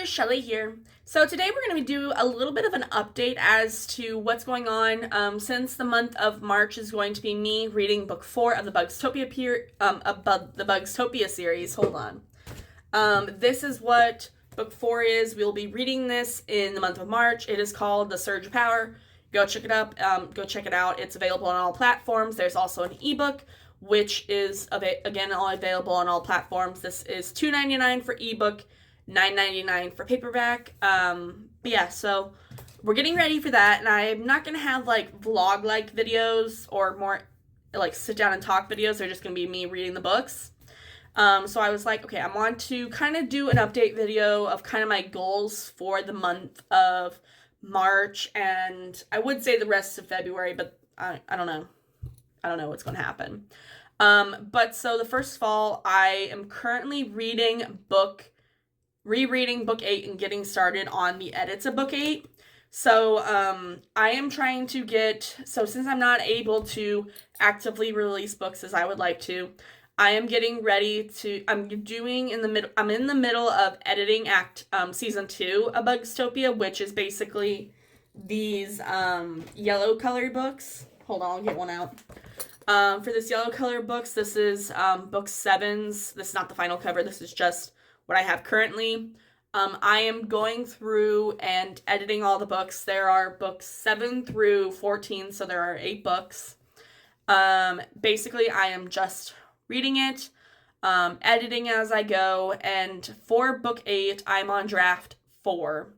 readers, Shelly here. So today we're going to do a little bit of an update as to what's going on since the month of March is going to be me reading book 4 of the Bugztopia series. Hold on. This is what book 4 is. We'll be reading this in the month of March. It is called The Surge of Power. Go check it up. Go check it out. It's available on all platforms. There's also an ebook, which is again all available on all platforms. This is $2.99 for ebook, $9.99 for paperback. But yeah, so we're getting ready for that, and I'm not gonna have like vlog-like videos or more like sit down and talk videos. They're just gonna be me reading the books. So I was like, okay, I want to kind of do an update video of kind of my goals for the month of March, and I would say the rest of February, but I don't know. I don't know what's going to happen. But so the first of all, I am currently rereading book 8 and getting started on the edits of book 8. So I am trying to since I'm not able to actively release books as I would like to, I am getting ready to, I'm in the middle of editing season 2 of Bugztopia, which is basically these yellow colored books. Hold on, I'll get one out. For this yellow color books, this is book 7's. This is not the final cover. This is just what I have currently. I am going through and editing all the books. There are books 7 through 14, so there are 8 books. Basically, I am just reading it, editing as I go, and for book 8, I'm on draft 4.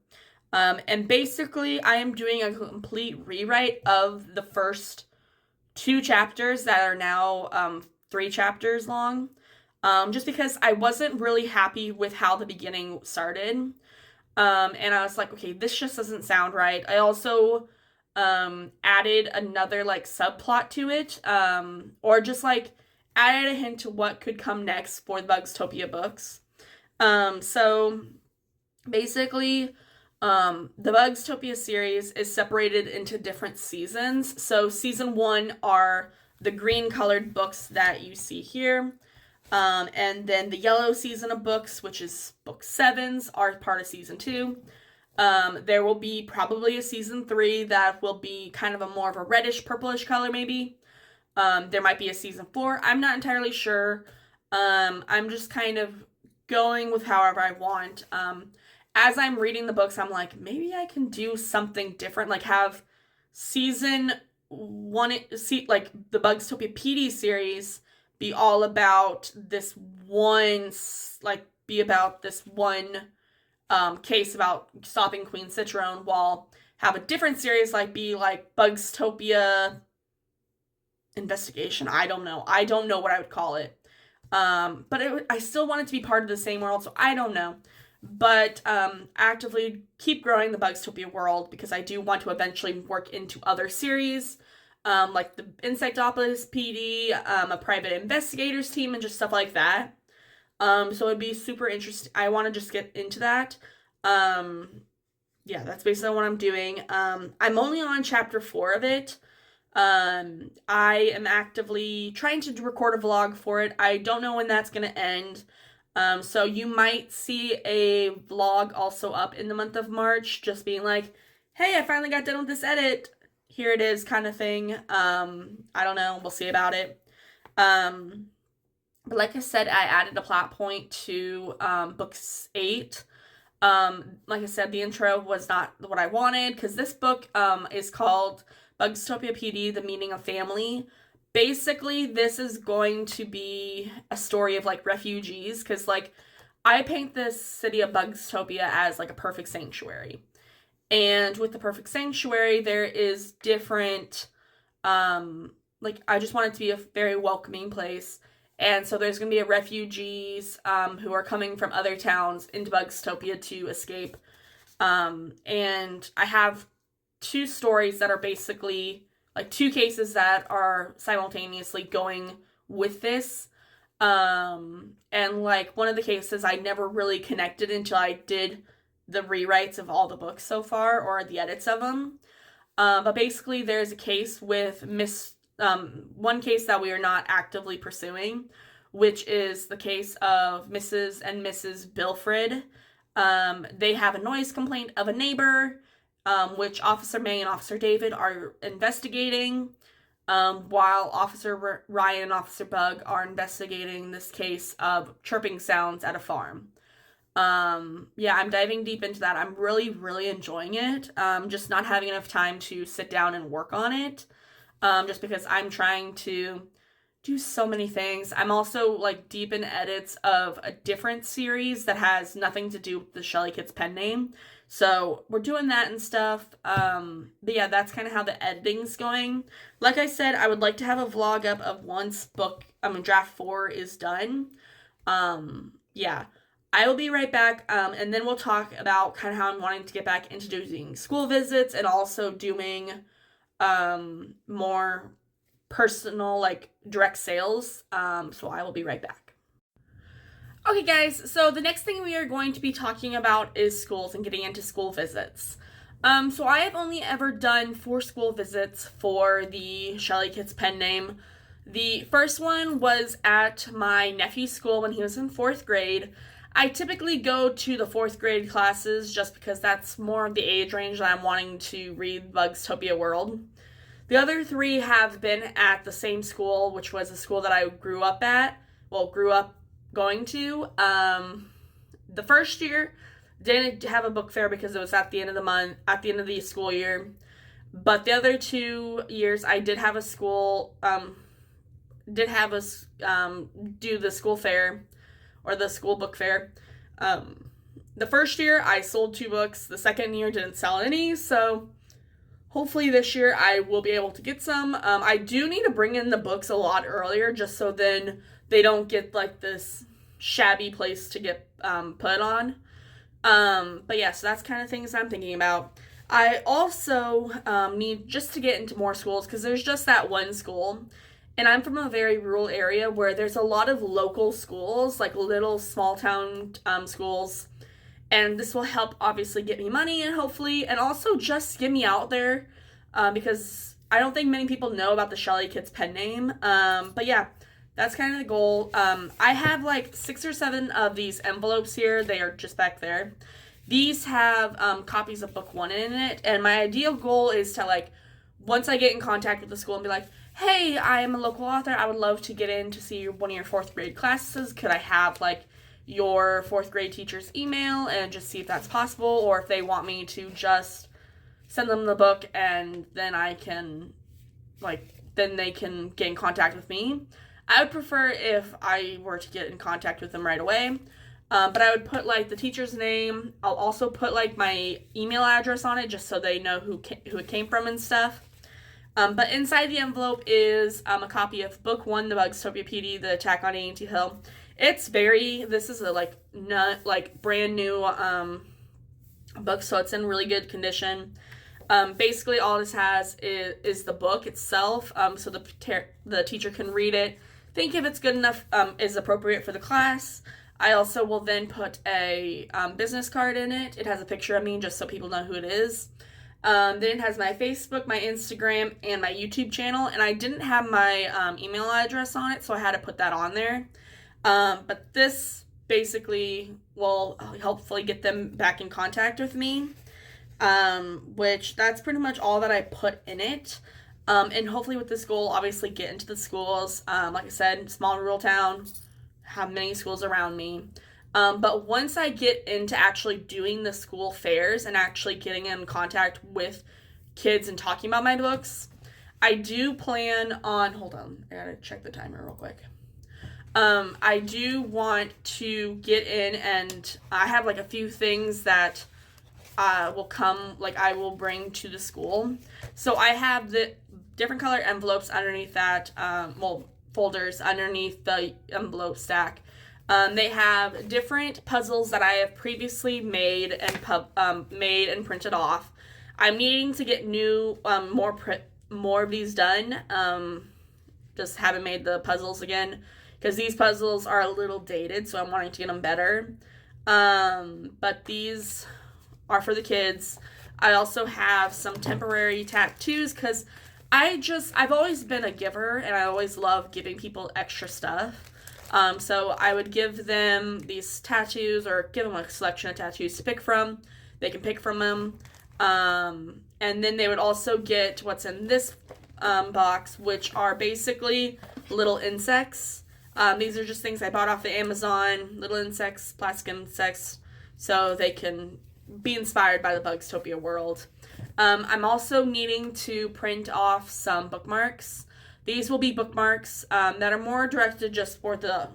And basically, I am doing a complete rewrite of the first 2 chapters that are now 3 chapters long, just because I wasn't really happy with how the beginning started, and I was like, okay, this just doesn't sound right. I also added another like subplot to it, or just like added a hint to what could come next for the Bugztopia books. So basically, the Bugztopia series is separated into different seasons. So season 1 are the green colored books that you see here. And then the yellow season of books, which is book 7's, are part of season 2. There will be probably a season 3 that will be kind of more of a reddish purplish color maybe. There might be a season 4. I'm not entirely sure. I'm just kind of going with however I want. As I'm reading the books, I'm like, maybe I can do something different, like have season 1, like the Bugztopia PD series be all about this one, case about stopping Queen Citroen, while have a different series be like Bugztopia Investigation. I don't know what I would call it. But I still want it to be part of the same world, so I don't know. But actively keep growing the Bugztopia world, because I do want to eventually work into other series, like the Bugztopia PD, a private investigators team, and just stuff like that. So it'd be super interesting. I want to just get into that. Yeah, that's basically what I'm doing. I'm only on chapter 4 of it. I am actively trying to record a vlog for it. I don't know when that's going to end. So you might see a vlog also up in the month of March, just being like, hey, I finally got done with this edit. Here it is, kind of thing. I don't know. We'll see about it. But like I said, I added a plot point to book 8. Like I said, the intro was not what I wanted, because this book is called Bugztopia PD, The Meaning of Family. Basically, this is going to be a story of refugees, because I paint this city of Bugztopia as a perfect sanctuary. And with the perfect sanctuary, there is different, I just want it to be a very welcoming place. And so there's going to be refugees who are coming from other towns into Bugztopia to escape. And I have 2 stories that are basically 2 cases that are simultaneously going with this. And one of the cases I never really connected until I did the rewrites of all the books so far, or the edits of them. But basically there's a case with one case that we are not actively pursuing, which is the case of Mrs. and Mrs. Bilfred. They have a noise complaint of a neighbor, which Officer May and Officer David are investigating, while Officer Ryan and Officer Bug are investigating this case of chirping sounds at a farm. Yeah, I'm diving deep into that. I'm really, really enjoying it. Just not having enough time to sit down and work on it. Just because I'm trying to do so many things. I'm also like deep in edits of a different series that has nothing to do with the Shelly Kids pen name. So we're doing that and stuff. But yeah, that's kind of how the editing's going. Like I said, I would like to have a vlog up of once draft 4 is done. Yeah. I will be right back, and then we'll talk about kind of how I'm wanting to get back into doing school visits and also doing more personal, like, direct sales. So I will be right back. Okay, guys, so the next thing we are going to be talking about is schools and getting into school visits. So I have only ever done 4 school visits for the Shelly Kids pen name. The first one was at my nephew's school when he was in 4th grade. I typically go to the 4th grade classes just because that's more of the age range that I'm wanting to read Bugztopia World. The other 3 have been at the same school, which was a school that I grew up going to. The first year didn't have a book fair because it was at the end of the month, at the end of the school year. But the other 2 years I did have a school, do the school fair. Or the school book fair. The first year I sold 2 books. The second year didn't sell any. So hopefully this year I will be able to get some. I do need to bring in the books a lot earlier just so then they don't get like this shabby place to get put on. But yeah, so that's kind of things I'm thinking about. I also need just to get into more schools because there's just that one school. And I'm from a very rural area where there's a lot of local schools, like little small town schools. And this will help obviously get me money and hopefully, and also just get me out there because I don't think many people know about the Shelly Kids pen name. But yeah, that's kind of the goal. I have like 6 or 7 of these envelopes here. They are just back there. These have copies of book 1 in it. And my ideal goal is to like, once I get in contact with the school and be like, hey, I am a local author. I would love to get in to see one of your 4th grade classes. Could I have like your 4th grade teacher's email and just see if that's possible, or if they want me to just send them the book and then I can then they can get in contact with me. I would prefer if I were to get in contact with them right away. But I would put like the teacher's name. I'll also put like my email address on it just so they know who it came from and stuff. But inside the envelope is a copy of Book 1, The Bugztopia PD, The Attack on Dainty Hill. This is a brand new book, so it's in really good condition. Basically all this has is the book itself, so the teacher can read it, think if it's good enough, is appropriate for the class. I also will then put a business card in it. It has a picture of me just so people know who it is. Then it has my Facebook, my Instagram, and my YouTube channel, and I didn't have my email address on it, so I had to put that on there. But this basically will hopefully get them back in contact with me, which that's pretty much all that I put in it. And hopefully with this goal, obviously get into the schools. Like I said, small rural town, have many schools around me. But once I get into actually doing the school fairs and actually getting in contact with kids and talking about my books, I do plan on, hold on, I gotta check the timer real quick. I do want to get in, and I have like a few things that I will bring to the school. So I have the different color envelopes underneath that, folders underneath the envelope stack. They have different puzzles that I have previously made and printed off. I'm needing to get new, more of these done. Just haven't made the puzzles again because these puzzles are a little dated, so I'm wanting to get them better. But these are for the kids. I also have some temporary tattoos because I've always been a giver and I always love giving people extra stuff. So I would give them these tattoos or give them a selection of tattoos to pick from. They can pick from them. And then they would also get what's in this box, which are basically little insects. These are just things I bought off of Amazon, little insects, plastic insects, so they can be inspired by the Bugztopia world. I'm also needing to print off some bookmarks. These will be bookmarks that are more directed just for the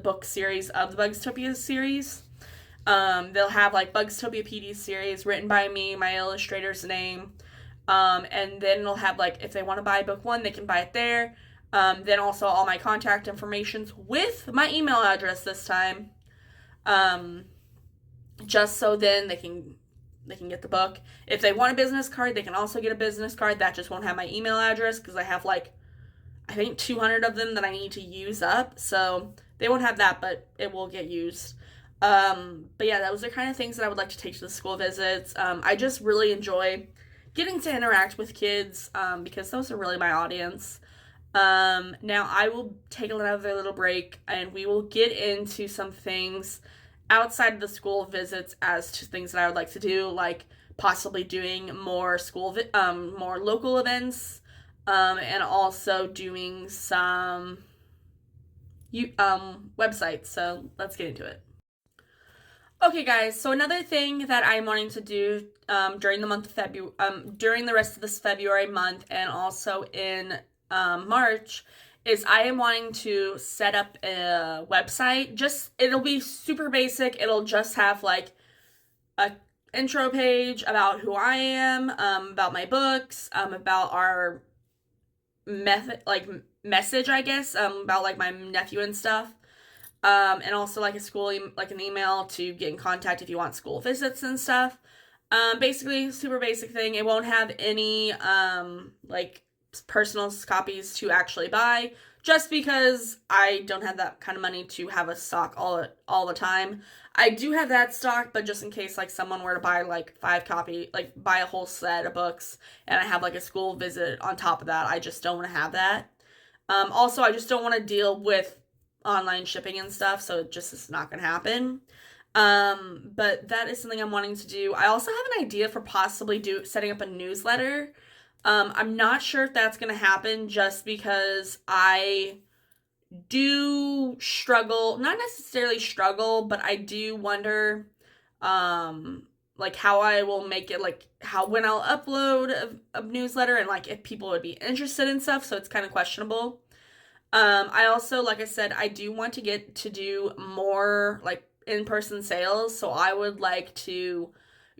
book series of the Bugztopia series. They'll have like Bugztopia PD Series written by me, my illustrator's name. And then it'll have like, if they want to buy book 1, they can buy it there. Then also all my contact informations with my email address this time. Just so then they can get the book. If they want a business card, they can also get a business card. That just won't have my email address because I have like, I think 200 of them that I need to use up. So they won't have that, but it will get used. But yeah, those are kind of things that I would like to take to the school visits. I just really enjoy getting to interact with kids because those are really my audience. Now I will take another little break and we will get into some things outside of the school visits as to things that I would like to do, like possibly doing more more local events, and also doing some websites. So let's get into it. Okay, guys, so another thing that I'm wanting to do during the month of February, during the rest of this February month, and also in March, is I am wanting to set up a website. It'll be super basic. It'll just have like a intro page about who I am, about my books, about our message, I guess, about like my nephew and stuff. And also like an email to get in contact if you want school visits and stuff. Basically, super basic thing. It won't have any like personal copies to actually buy, just because I don't have that kind of money to have a stock all the time. I do have that stock, but just in case like someone were to buy like 5 copy, like buy a whole set of books, and I have like a school visit on top of that, I just don't want to have that. Also, I just don't want to deal with online shipping and stuff, so it just is not gonna happen. But that is something I'm wanting to do. I also have an idea for possibly setting up a newsletter. I'm not sure if that's gonna happen just because I do struggle, not necessarily struggle, but I do wonder like how I will make it, like how when I'll upload a newsletter and like if people would be interested in stuff, so it's kind of questionable. I also, like I said, I do want to get to do more like in-person sales, so I would like to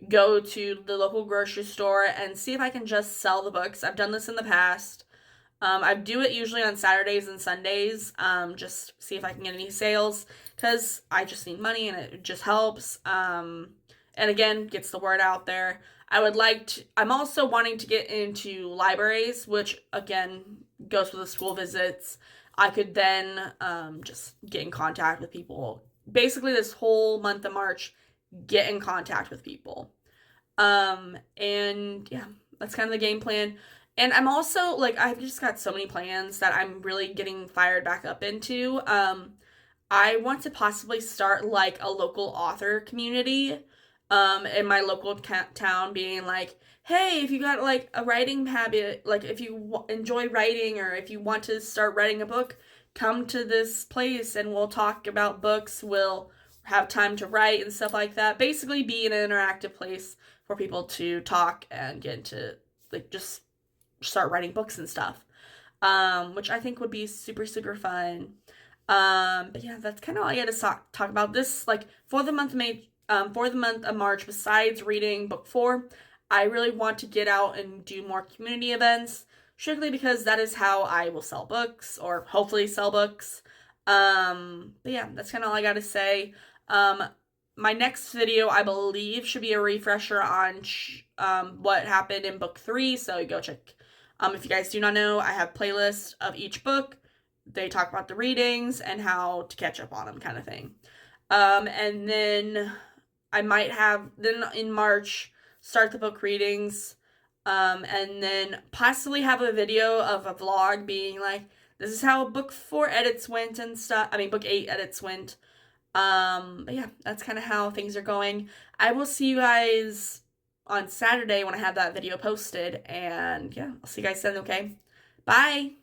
go to the local grocery store and see if I can just sell the books. I've done this in the past. I do it usually on Saturdays and Sundays, just see if I can get any sales, because I just need money and it just helps. And again, gets the word out there. I'm also wanting to get into libraries, which again goes with the school visits. I could then just get in contact with people. Basically, this whole month of March, get in contact with people. And yeah, that's kind of the game plan. And I'm also, like, I've just got so many plans that I'm really getting fired back up into. I want to possibly start, like, a local author community in my local town, being like, hey, if you got, like, a writing habit, like, if you enjoy writing or if you want to start writing a book, come to this place and we'll talk about books, we'll have time to write and stuff like that. Basically be an interactive place for people to talk and get into, like, just start writing books and stuff, which I think would be super, super fun. But yeah, that's kind of all I had to talk about this, like, for the month of May, for the month of March. Besides reading book 4, I really want to get out and do more community events, strictly because that is how I will sell books, or hopefully sell books. But yeah, that's kind of all I got to say. My next video, I believe, should be a refresher on what happened in book 3, so go check. If you guys do not know, I have playlists of each book. They talk about the readings and how to catch up on them, kind of thing. And then I might have, then in March, start the book readings, and then possibly have a video of a vlog being like, this is how book 4 edits went and stuff. I mean, book 8 edits went. But yeah, that's kind of how things are going. I will see you guys on Saturday when I have that video posted. And yeah, I'll see you guys then, okay? Bye!